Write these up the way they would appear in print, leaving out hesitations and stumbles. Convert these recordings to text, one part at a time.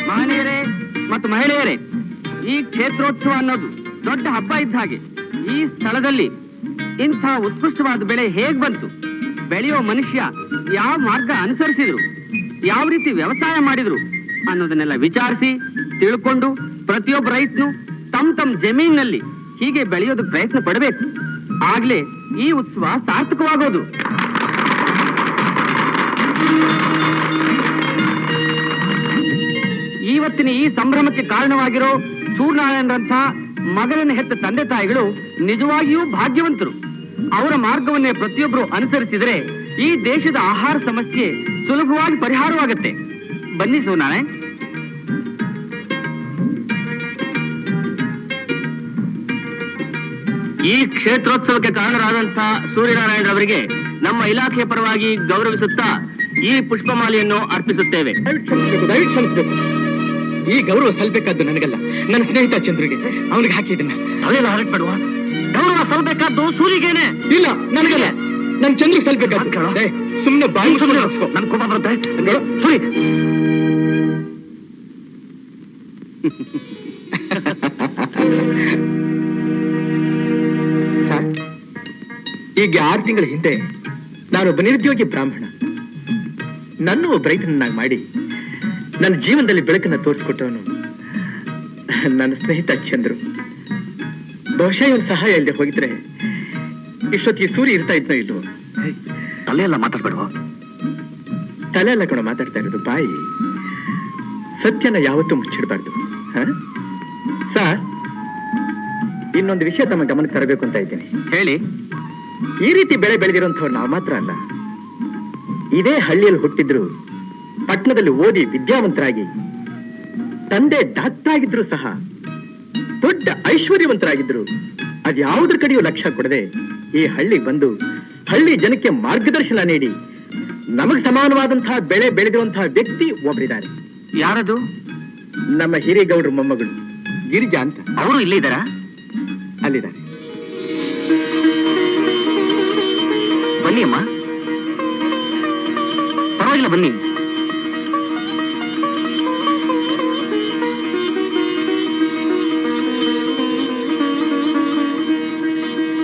ಮಹನೀಯರೇ ಮತ್ತು ಮಹಿಳೆಯರೇ, ಈ ಕ್ಷೇತ್ರೋತ್ಸವ ಅನ್ನೋದು ದೊಡ್ಡ ಹಬ್ಬ ಇದ್ದ ಹಾಗೆ. ಈ ಸ್ಥಳದಲ್ಲಿ ಇಂಥ ಉತ್ಕೃಷ್ಟವಾದ ಬೆಳೆ ಹೇಗ್ ಬಂತು, ಬೆಳೆಯೋ ಮನುಷ್ಯ ಯಾವ ಮಾರ್ಗ ಅನುಸರಿಸಿದ್ರು, ಯಾವ ರೀತಿ ವ್ಯವಸಾಯ ಮಾಡಿದ್ರು ಅನ್ನೋದನ್ನೆಲ್ಲ ವಿಚಾರಿಸಿ ತಿಳ್ಕೊಂಡು ಪ್ರತಿಯೊಬ್ಬ ರೈತನು ತಮ್ಮ ಜಮೀನಿನಲ್ಲಿ ಹೀಗೆ ಬೆಳೆಯೋದಕ್ಕೆ ಪ್ರಯತ್ನ ಪಡಬೇಕು. ಆಗ್ಲೇ ಈ ಉತ್ಸವ ಸಾರ್ಥಕವಾಗೋದು. ಇವತ್ತಿನ ಈ ಸಂಭ್ರಮಕ್ಕೆ ಕಾರಣವಾಗಿರೋ ಸೂರ್ಯನಾರಾಯಣರಂಥ ಮಗನನ್ನು ಹೆತ್ತ ತಂದೆ ತಾಯಿಗಳು ನಿಜವಾಗಿಯೂ ಭಾಗ್ಯವಂತರು. ಅವರ ಮಾರ್ಗವನ್ನೇ ಪ್ರತಿಯೊಬ್ಬರು ಅನುಸರಿಸಿದರೆ ಈ ದೇಶದ ಆಹಾರ ಸಮಸ್ಯೆ ಸುಲಭವಾಗಿ ಪರಿಹಾರವಾಗುತ್ತೆ. ಬನ್ನಿ ಸೂರ್ಯನಾರಾಯಣ್. ಈ ಕ್ಷೇತ್ರೋತ್ಸವಕ್ಕೆ ಕಾರಣರಾದಂತಹ ಸೂರ್ಯನಾರಾಯಣ ಅವರಿಗೆ ನಮ್ಮ ಇಲಾಖೆಯ ಪರವಾಗಿ ಗೌರವಿಸುತ್ತಾ ಈ ಪುಷ್ಪಮಾಲೆಯನ್ನು ಅರ್ಪಿಸುತ್ತೇವೆ. ಈ ಗೌರವ ಸಲ್ಬೇಕಾದ್ದು ನನಗಲ್ಲ, ನನ್ನ ಸ್ನೇಹಿತ ಚಂದ್ರಿಗೆ. ಅವನಿಗೆ ಹಾಕಿದ್ದನ್ನ ಅವೆಲ್ಲ ಹರಟ್ಬೇಡುವ. ಗೌರವ ಸಲ್ಬೇಕಾದ್ದು ಸೂರಿಗೇನೆ. ಇಲ್ಲ, ನನಗಲ್ಲ, ನನ್ ಚಂದ್ರಿಗೆ ಸಲ್ಬೇಕಾದ್ದು. ಸುಮ್ಮನೆ ಬಾಯಿ ನನ್ ಕೋಪ ಬರುತ್ತೆ. ಸೂರಿ ಈಗ 6 ತಿಂಗಳ ಹಿಂದೆ ನಾನೊಬ್ಬ ನಿರುದ್ಯೋಗಿ ಬ್ರಾಹ್ಮಣ. ನನ್ನ ಒಬ್ಬ ರೈತನನ್ನಾಗಿ ಮಾಡಿ ನನ್ನ ಜೀವನದಲ್ಲಿ ಬೆಳಕನ್ನ ತೋರಿಸ್ಕೊಟ್ಟವನು ನನ್ನ ಸ್ನೇಹಿತ ಚಂದ್ರು. ಬಹುಶಃ ಇವನ್ ಸಹಾಯ ಇಲ್ಲದೆ ಹೋಗಿದ್ರೆ ಇಷ್ಟೊತ್ತಿಗೆ ಸೂರ್ಯ ಇರ್ತಾ ಇದ್ನೋ ಇಲ್ವೋ. ತಲೆ ಎಲ್ಲ ಮಾತಾಡ್ಬೇಡುವ. ತಲೆ ಎಲ್ಲ ಕಣ ಮಾತಾಡ್ತಾ ಇರೋದು, ಬಾಯಿ. ಸತ್ಯನ ಯಾವತ್ತೂ ಮುಚ್ಚಿಡಬಾರ್ದು. ಸರ್, ಇನ್ನೊಂದು ವಿಷಯ ತಮ್ಮ ಗಮನಕ್ಕೆ ತರಬೇಕು ಅಂತ ಇದ್ದೀನಿ. ಹೇಳಿ. ಈ ರೀತಿ ಬೆಳೆ ಬೆಳೆದಿರುವಂಥವ್ರು ನಾವು ಮಾತ್ರ ಅಲ್ಲ, ಇದೇ ಹಳ್ಳಿಯಲ್ಲಿ ಹುಟ್ಟಿದ್ರು, ಪಟ್ಟಣದಲ್ಲಿ ಓದಿ ವಿದ್ಯಾವಂತರಾಗಿ ತಂದೆ ಡಾಕ್ಟರ್ ಆಗಿದ್ರು ಸಹ ದೊಡ್ಡ ಐಶ್ವರ್ಯವಂತರಾಗಿದ್ರು ಅದ್ಯಾವುದ್ರ ಕಡೆಯೂ ಲಕ್ಷ್ಯ ಕೊಡದೆ ಈ ಹಳ್ಳಿಗೆ ಬಂದು ಹಳ್ಳಿ ಜನಕ್ಕೆ ಮಾರ್ಗದರ್ಶನ ನೀಡಿ ನಮಗ್ ಸಮಾನವಾದಂತಹ ಬೆಳೆ ಬೆಳೆದಿರುವಂತಹ ವ್ಯಕ್ತಿ ಒಬ್ಬರಿದ್ದಾರೆ. ಯಾರದು? ನಮ್ಮ ಹಿರೇಗೌಡ್ರ ಮೊಮ್ಮಗಳು ಗಿರಿಜಾ ಅಂತ. ಅವರು ಇಲ್ಲೇ ಇದ್ದಾರಾ? ಅಲ್ಲಿದ್ದಾರೆ. ಬನ್ನಿ ಅಮ್ಮ. ಪರವಾಗಿಲ್ಲ, ಬನ್ನಿ.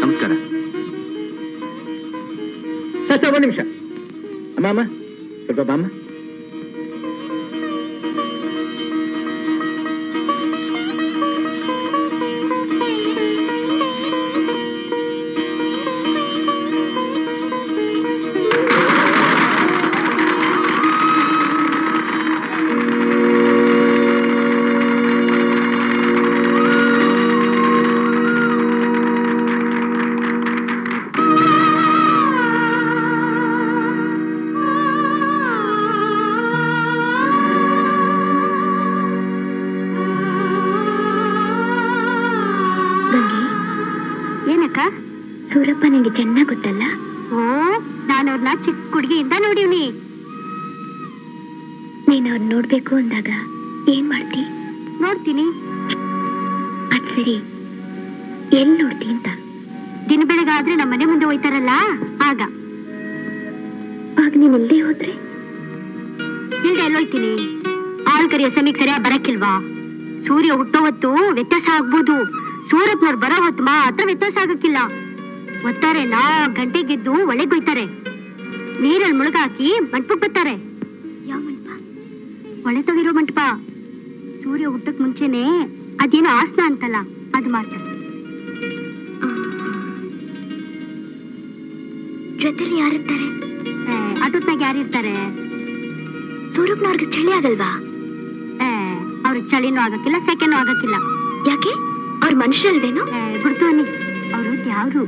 ನಮಸ್ಕಾರ. ಸರ್, ಒಂದು ನಿಮಿಷ. ಅಮ್ಮ, ಸ್ವಲ್ಪ ಬಾಮ್ಮ. ಸೂರಪ್ಪ ನಂಗೆ ಚೆನ್ನಾಗ್ ಗೊತ್ತಲ್ಲ. ಓ, ನಾನು ಅವ್ರನ್ನ ಚಿಕ್ಕ ಹುಡುಗಿಯಿಂದ ನೋಡಿವ್ನಿ. ನೀನ್ ಅವ್ರನ್ನ ನೋಡ್ಬೇಕು ಅಂದಾಗ ಏನ್ ಮಾಡ್ತಿ? ನೋಡ್ತೀನಿ. ಅದ್ ಸರಿ, ಎಲ್ಲಿ ನೋಡ್ತಿ ಅಂತ? ದಿನ ಬೆಳಗಾದ್ರೆ ನಮ್ಮ ಮನೆ ಮುಂದೆ ಹೋಯ್ತಾರಲ್ಲ, ಆಗ. ನೀನ್ ಇಲ್ದೇ ಹೋದ್ರೆ? ಇಲ್ದೆ ಎಲ್ಲೋಯ್ತೀನಿ. ಆಳ್ ಕರಿಯ ಸಮಯಕ್ಕೆ ಸರಿಯಾಗಿ ಬರಕ್ಕಿಲ್ವಾ? ಸೂರ್ಯ ಹುಟ್ಟೋ ಹೊತ್ತು ವ್ಯತ್ಯಾಸ ಆಗ್ಬೋದು, ಸೂರಪ್ಪನವ್ರು ಬರೋ ಹೊತ್ತು ಮಾತ್ರ ವ್ಯತ್ಯಾಸ ಆಗಕ್ಕಿಲ್ಲ. ಒತ್ತಾರೆ 4 ಗಂಟೆಗೆದ್ದು ಒಳಗೊಯ್ತಾರೆ, ನೀರಲ್ಲಿ ಮುಳುಗಾಕಿ ಮಂಟಪಕ್ಕೆ ಬರ್ತಾರೆ. ಯಾವ ಮಂಟಪ? ಒಳೆ ತಗಿರೋ ಮಂಟಪ. ಸೂರ್ಯ ಹುಟ್ಟಕ್ ಮುಂಚೆನೆ ಅದೇನೋ ಆಸನ ಅಂತಲ್ಲ, ಅದು ಮಾಡ್ತಾರೆ. ಜೊತೆಲಿ ಯಾರಿರ್ತಾರೆ? ಅಟೊತ್ನಾಗ ಯಾರಿರ್ತಾರೆ? ಸೂರಪ್ಪನವ್ರಿಗೆ ಚಳಿ ಆಗಲ್ವಾ? ಅವ್ರಿಗೆ ಚಳಿನೂ ಆಗಕ್ಕಿಲ್ಲ, ಸೆಕೆನೂ ಆಗಕ್ಕಿಲ್ಲ. ಯಾಕೆ? ಅವ್ರ ಮನುಷ್ಯರಲ್ವೇನು? ಬಿಡ್ತು ಅನ್ನಿ, ಅವರು ಯಾವ್ರು?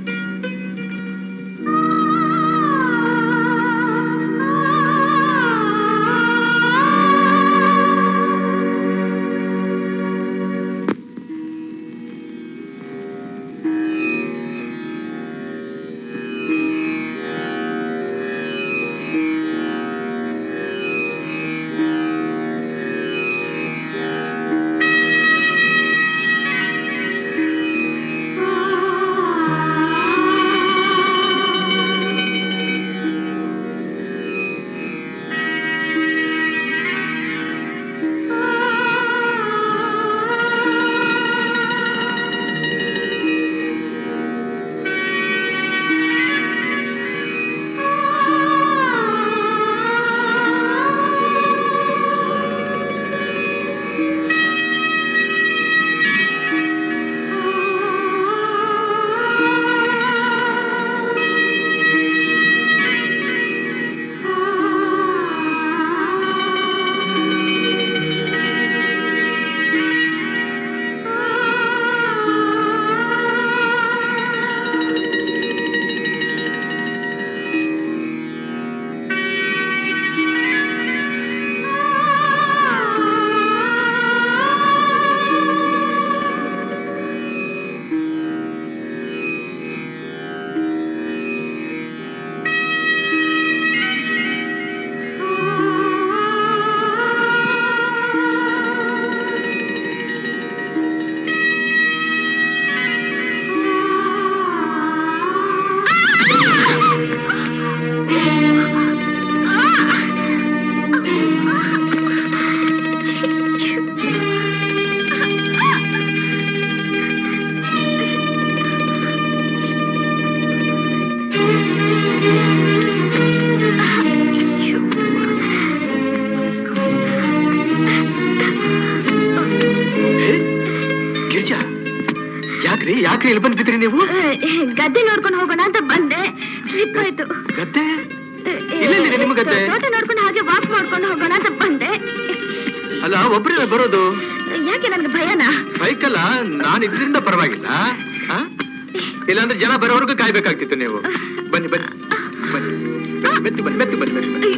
ಯಾಕ್ರಿ ಯಾಕ್ರಿ ಇಲ್ಲಿ ಬಂದ್ಬಿಟ್ರಿ ನೀವು? ಗದ್ದೆ ನೋಡ್ಕೊಂಡು ಹೋಗೋಣ ಅಂತ ಬಂದೆ, ಸ್ಲಿಪ್ ಆಯ್ತು. ಗದ್ದೆ? ಇಲ್ಲಿದೆ ನಿಮ್ಮ ಗದ್ದೆ? ತೋಟ ನೋಡ್ಕೊಂಡು ಹಾಗೆ ವಾಕ್ ಮಾಡ್ಕೊಂಡು ಹೋಗೋಣ ಅಂತ ಬಂದೆ. ಅಲ್ಲ, ಒಬ್ರೇ ಬರೋದು? ಯಾಕೆ ನನ್ಗೆ ಭಯನಾ? ಬೈಕಲ್ಲ, ನಾನು ಇದರಿಂದ ಪರವಾಗಿಲ್ಲ. ಇಲ್ಲಾಂದ್ರೆ ಜನ ಬರೋವರೆಗೂ ಕಾಯ್ಬೇಕಾಗ್ತಿತ್ತು ನೀವು. ಬನ್ನಿ ಬನ್ನಿ ಬನ್ನಿ, ಬೆತ್ತು ಬನ್ನಿ, ಬೆತ್ತು ಬನ್ನಿ, ಬೆತ್ತು ಬನ್ನಿ.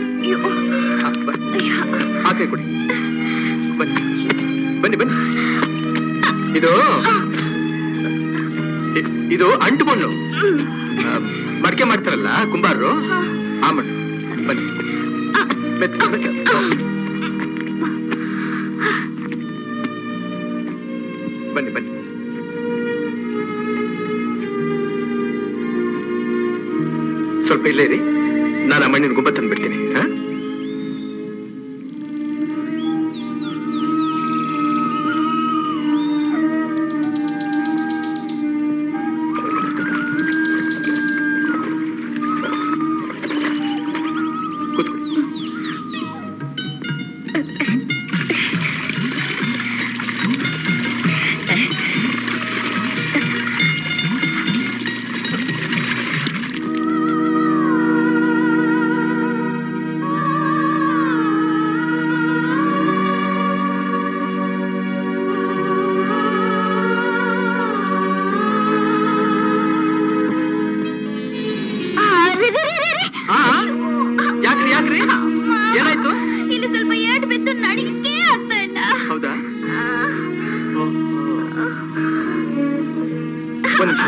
ಆ ಕೈ ಕೊಡಿ. ಬನ್ನಿ ಬನ್ನಿ ಬನ್ನಿ. ಇದು ಅಂಟು ಮಣ್ಣು, ಮಡಿಕೆ ಮಾಡ್ತಾರಲ್ಲ ಕುಂಬಾರರು, ಆ ಮಣ್ಣು. ಬನ್ನಿ, ಬೆತ್ತು ಬೆತ್ತು. ಬನ್ನಿ ಬನ್ನಿ. ಸ್ವಲ್ಪ ಇಲ್ಲೇ ರೀ, ನಾನು ಆ ಮಣ್ಣಿನ ಗುಬ್ಬ ತಂದ್ಬಿಡ್ತೀನಿ. ಯಾಕ್ರಿ ಯಾಕ್ರಿ, ಏನಾಯ್ತು? ಇಲ್ಲಿ ಸ್ವಲ್ಪ ಏಟು ಬಿದ್ದು ನಡಿಗೆ ಆಗ್ತಾ ಇಲ್ಲ. ಹೌದಾ? ಒಂದು ನಿಮಿಷ.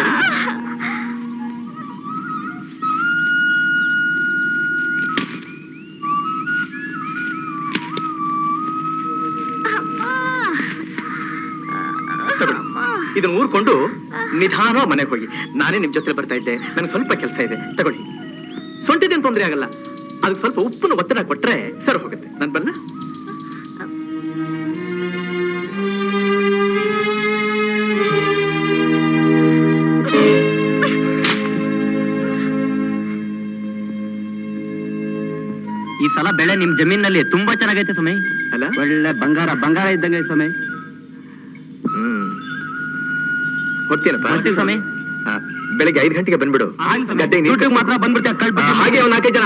ಇದನ್ನ ಊರ್ಕೊಂಡು ನಿಧಾನ ಮನೆಗೆ ಹೋಗಿ. ನಾನೇ ನಿಮ್ ಜೊತೆ ಬರ್ತಾ ಇದ್ದೆ, ನನಗೆ ಸ್ವಲ್ಪ ಕೆಲಸ ಇದೆ, ತಗೊಳ್ಳಿ. ಸೊಂಟಿದೇನು ತೊಂದರೆ ಆಗಲ್ಲ, ಅದಕ್ಕೆ ಸ್ವಲ್ಪ ಉಪ್ಪನ್ನು ಒತ್ತಡ ಕೊಟ್ರೆ ಸರಿ ಹೋಗುತ್ತೆ. ನಾನು ಬನ್ನ. ಈ ಸಲ ಬೆಳೆ ನಿಮ್ ಜಮೀನಲ್ಲಿ ತುಂಬಾ ಚೆನ್ನಾಗೈತೆ ಸ್ವಾಮಿ. ಅಲ್ಲ, ಒಳ್ಳೆ ಬಂಗಾರ ಬಂಗಾರ ಇದ್ದಂಗೆ ಸ್ವಾಮಿ. ಹೋಗ್ತೀನಪ್ಪ. ಬರ್ತೀವಿ ಸ್ವಾಮಿ. ಬೆಳಗ್ಗೆ 5 ಗಂಟೆಗೆ ಬಂದ್ಬಿಡು. ದುಡ್ಡಿಗೆ ಮಾತ್ರ ಬಂದ್ಬಿಟ್ಟು ಹಾಗೆ ಒಂದು 4 ಜನ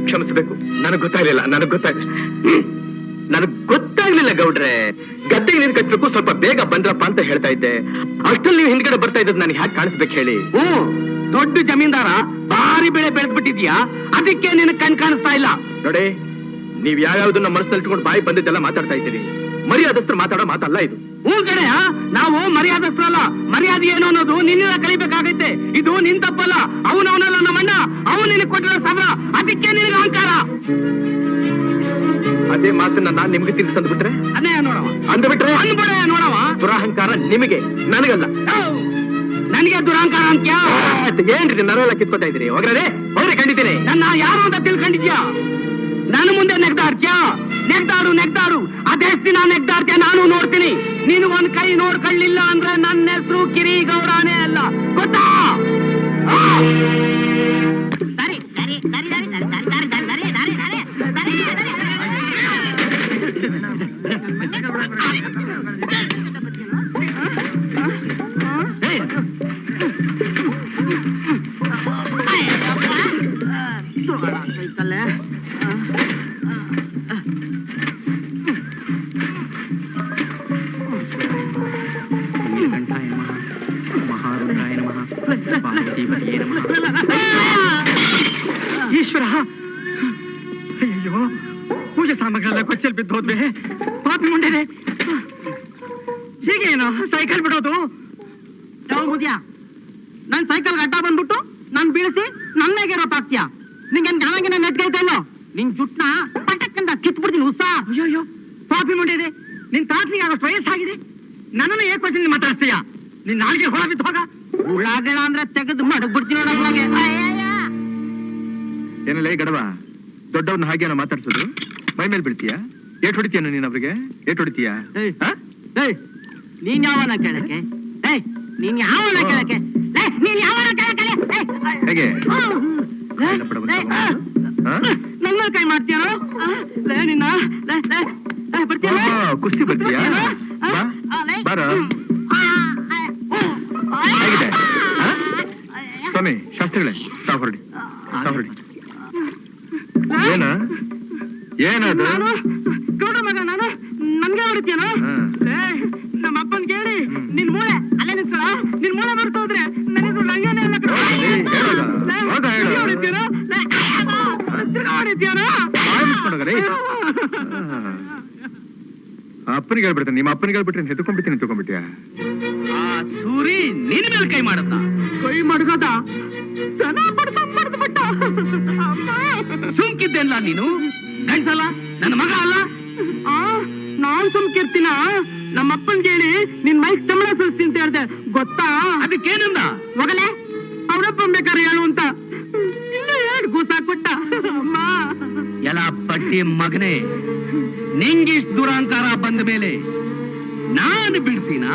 ಕ್ಷಮಿಸಬೇಕು, ನನಗ್ ಗೊತ್ತಾಗ್ಲಿಲ್ಲ ಗೌಡ್ರೆ. ಗದ್ದೆಗೆ ನೀರು ಕಟ್ಟಬೇಕು, ಸ್ವಲ್ಪ ಬೇಗ ಬಂದ್ರಪ್ಪ ಅಂತ ಹೇಳ್ತಾ ಇದ್ದೆ. ಅಷ್ಟಲ್ಲಿ ನೀವು ಹಿಂದ್ಗಡೆ ಬರ್ತಾ ಇದ್ದದ್ ನನಗೆ ಹ್ಯಾಕ್ ಕಾಣಿಸ್ಬೇಕು ಹೇಳಿ? ದೊಡ್ಡ ಜಮೀನ್ದಾರ, ಭಾರಿ ಬೆಳೆ ಬೆಳೆದ್ಬಿಟ್ಟಿದ್ಯಾ, ಅದಕ್ಕೆ ನಿನಗೆ ಕಾಣಿಸ್ತಾ ಇಲ್ಲ ನೋಡಿ. ನೀವ್ ಯಾವ್ಯಾವ್ದನ್ನ ಮನಸ್ಸಲ್ಲಿ ಇಟ್ಕೊಂಡು ಬಾಯಿ ಬಂದಿದ್ದೆಲ್ಲ ಮಾತಾಡ್ತಾ ಇದ್ದೀರಿ. ಮರ್ಯಾದಸ್ಥರು ಮಾತಾಡೋ ಮಾತಲ್ಲ ಇದು. ಕಡೆ ನಾವು ಮರ್ಯಾದಸ್ಥರಲ್ಲ. ಮರ್ಯಾದೆ ಏನು ಅನ್ನೋದು ನಿನ್ನಿಂದ ಕಲಿಬೇಕಾಗೈತೆ. ಇದು ನಿನ್ ತಪ್ಪಲ್ಲ, ಅವನವನಲ್ಲ ನಮ್ಮಣ್ಣ, ಅವನು ನಿನಗೆ ಕೊಟ್ಟಿರೋ ಸಬರ, ಅದಕ್ಕೆ ನಿನಗೆ ಅಹಂಕಾರ. ಅದೇ ಮಾತನ್ನ ನಾನ್ ನಿಮ್ಗೆ ತಿಳಿಸಂದ್ಬಿಟ್ರೆ ಅದೇ ನೋಡವ ಅಂದ್ಬಿಟ್ರೆ ಅನ್ಬಿಡ ನೋಡವ. ದುರಹಂಕಾರ ನಿಮಗೆ, ನನಗಲ್ಲ. ನನಗೆ ದುರಹಂಕಾರ ಅಂತ್ಯಾ? ಏನ್ರಿ ನರೆಲ್ಲ ಕಿತ್ಕೊತಾ ಇದ್ರಿ? ಹೋಗ್ರೆ ಹೋಗ್ರಿ, ಖಂಡಿತೀನಿ. ನನ್ನ ಯಾರು ಅಂತ ತಿಳ್ಕೊಂಡಿದ್ಯಾ? ನನ್ನ ಮುಂದೆ ನೆಗ್ದಾಡ್ತ್ಯಾ? ನೆಗ್ದಾಡು. ಅದೆಷ್ಟು ದಿನ ನೆಗ್ದಾಡ್ತ್ಯಾ ನಾನು ನೋಡ್ತೀನಿ. ನೀನು ಒಂದ್ ಕೈ ನೋಡ್ಕೊಳ್ಳಿಲ್ಲ ಅಂದ್ರೆ ನನ್ನ ಹೆಸರು ಕಿರಿಗೌಡನೇ ಅಲ್ಲ, ಗೊತ್ತಾ? ಈಶ್ವರ, ಅಯ್ಯೋ, ಪೂಜೆ ಸಾಮಗ್ರಿ ಕೊಚ್ಚಲ್ ಬಿದ್ದು ಹೋದ್ವೆ. ಪಾಪಿ ಮುಂಡೆನೆ, ಹೀಗೇನು ಸೈಕಲ್ ಬಿಡೋದು? ಯಾವ ಮುದ್ಯಾ, ನನ್ ಸೈಕಲ್ ಗಡ್ಡ ಬಂದ್ಬಿಟ್ಟು ನನ್ ಬೀಳಿಸಿ ನನ್ನ ಮೇಗೆ ರೋಪ್ ಹಾಕ್ತೀಯಾ? ನಿಂಗೇನ್ ಗಾನಾಗಿನ ನೆಟ್ಗೈತೇನೋ? ನಿನ್ ಜುಟ್ನ ಪಟಕ್ಕಂತ ಕಿತ್ಬಿಡ್ತೀನಿ ಉತ್ಸಾಹ. ಅಯ್ಯೋ, ಪಾಪಿ ಮುಂಡೆದೆ, ನಿನ್ ತಾತನಿಗೆ ಆಗೋಷ್ಟು ವಯಸ್ಸಾಗಿದೆ, ನನ್ನನ್ನು ಏಕೋಚಿನ ಮಾತಾಡ್ತೀಯಾ? ನಿನ್ ನಾಲ್ಗೆ ಹೊಳ ಬಿದ್ದು ಹೋಗ. ಉಳ್ಳಾಗಣ ಅಂದ್ರೆ ತೆಗೆದು ಮಡಗ್ಬಿಡ್ತೀನಿ ನೋಡೋಕೆ. ಏನಲ್ಲ ಈ ಗಡವ, ದೊಡ್ಡವ್ರನ್ನ ಹಾಗೇನೋ ಮಾತಾಡ್ಸೋದು? ಮೈ ಮೇಲೆ ಬೀಳ್ತೀಯಾ? ಏಟ್ ಹೊಡಿತೀಯ ನೀನ್ ಅವ್ರಿಗೆ? ಏಟ್ ಹೊಡಿತೀಯಾ? ನೀನ್ ಯಾವನ ಕೇಳಕ್ಕೆ? ನೀನ್ ಯಾವನ ಕೇಳಕ್ಕೆ? ನೀನ್ ಯಾವನ ಕೇಳಕ್ಕೆ? ಹೇಗೆ ನನ್ನ ಮೇಲೆ ಕೈ ಮಾಡ್ತೀಯೋ ಲೇ ನಿನ್ನ ಬರ್ತೀಯ ಕುಸ್ತಿ ಬರ್ತೀಯಾ ಬಾರ ಹೇಗಿದೆ ಸ್ವಾಮಿ ಶಾಸ್ತ್ರಿಗಳೇ ತಾವು ಹೊರಡಿ ಏನದು ಗೌಡ ಮಗ ನಾನು ನನ್ಗೆ ಹೊಡಿತೀಯನೋ ನಮ್ಮ ಅಪ್ಪನ್ ಕೇಳಿ ನಿನ್ ಮೂಳೆ ಅಲ್ಲೇ ನಿಂತ್ಕೊಳ ನಿನ್ ಮೂಳೆ ಬರ್ತಾ ಹೋದ್ರೆ ನನಗೆ ನಂಗೇನೆ ಹೊಡಿತೀಯನೋ ಹೊಡಿತೀಯನೋ ಅಪ್ಪನಿಗೆ ಹೇಳ್ಬಿಡ್ತೇನೆ ನಿಮ್ಮ ಅಪ್ಪನಿಗೆ ಹೇಳ್ಬಿಟ್ರೆ ಹೆದ್ಕೊಂಡ್ಬಿಡ್ತೀನಿ ತಗೊಂಡ್ಬಿಟ್ಯಾ ಸೂರಿ ನಿನ್ ಮೇಲೆ ಕೈ ಮಾಡತ್ತ ಕೈ ಮಾಡ್ಕೋದ ಬಿಟ್ಟ ಸುಮ್ಕಿದ್ದೆಲ್ಲ ನೀನು ಗಂಟಲ್ಲ ನನ್ನ ಮಗ ಅಲ್ಲ ನಾನ್ ಸುಮ್ಕಿರ್ತೀನ ನಮ್ಮ ಅಪ್ಪನ್ ಕೇಳಿ ನಿನ್ ಮೈಕ್ ಚಮಡ ಸುಲ್ಸ್ತೀನಿ ಅಂತ ಹೇಳ್ದೆ ಗೊತ್ತಾ ಅದಕ್ಕೇನಂದ ಹೋಗಲೆ ಅವ್ರಪ್ಪ ಬೇಕಾರೆ ಹೇಳು ಅಂತ ಇನ್ನು ಎರಡು ಗೂಸ ಕೊಟ್ಟ ಅಮ್ಮ ಎಲ್ಲ ಪಟ್ಟಿ ಮಗನೇ ನಿಂಗಿಷ್ಟು ದುರಾಂಕಾರ ಬಂದ ಮೇಲೆ ನಾನು ಬಿಡ್ತೀನಾ